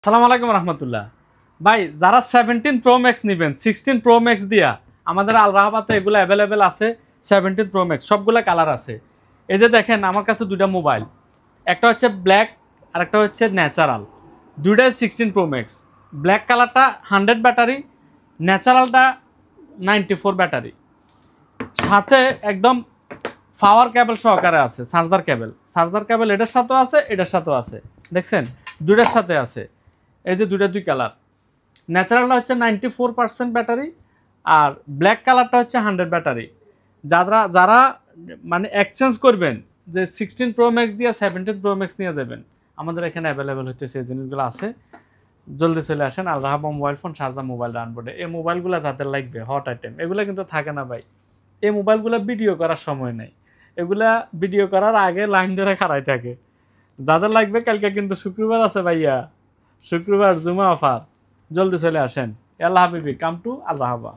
আসসালামু আলাইকুম রহমতুল্লাহ। ভাই যারা 17 প্রো ম্যাক্স নেবেন 16 প্রো ম্যাক্স দিয়া আমাদের আল রাহাবাতে এগুলো অ্যাভেলেবেল আছে। 17 প্রো ম্যাক্স সবগুলো কালার আছে। এই যে দেখেন আমার কাছে দুইটা মোবাইল, একটা হচ্ছে ব্ল্যাক আর একটা হচ্ছে ন্যাচারাল। দুইটাই 16 প্রো ম্যাক্স। ব্ল্যাক কালারটা 100 ব্যাটারি, ন্যাচারালটা 94 ব্যাটারি। সাথে একদম পাওয়ার কেবল সহকারে আছে, চার্জার কেবল এটার সাথেও আছে, এটার সাথেও আছে। দেখছেন দুইটার সাথে আছে। এই যে দুই কালার, ন্যাচারালটা হচ্ছে 94% ব্যাটারি আর ব্ল্যাক কালারটা হচ্ছে 100 ব্যাটারি। যারা মানে এক্সচেঞ্জ করবেন যে 16 প্রো ম্যাক্স দিয়ে 17 প্রো ম্যাক্স নিয়ে যাবেন, আমাদের এখানে অ্যাভেলেবেল হচ্ছে এই জিনিসগুলো আছে। জলদি চলে আসেন আল রাহাবা মোবাইল ফোন, শারজা মোবাইল ডানবোর্ডে। এই মোবাইলগুলো যাদের লাগবে হট আইটেম, এগুলো কিন্তু থাকে না ভাই। এই মোবাইলগুলো ভিডিও করার সময় নেই, এগুলা ভিডিও করার আগে লাইন ধরে খাড়াই থাকে। যাদের লাগবে কালকে কিন্তু শুক্রবার আছে ভাইয়া, শুক্রবার জুমা অফার। জলদি চলে আসেন। আল্লাহ হাবিবি, কাম টু আল রাহাবা।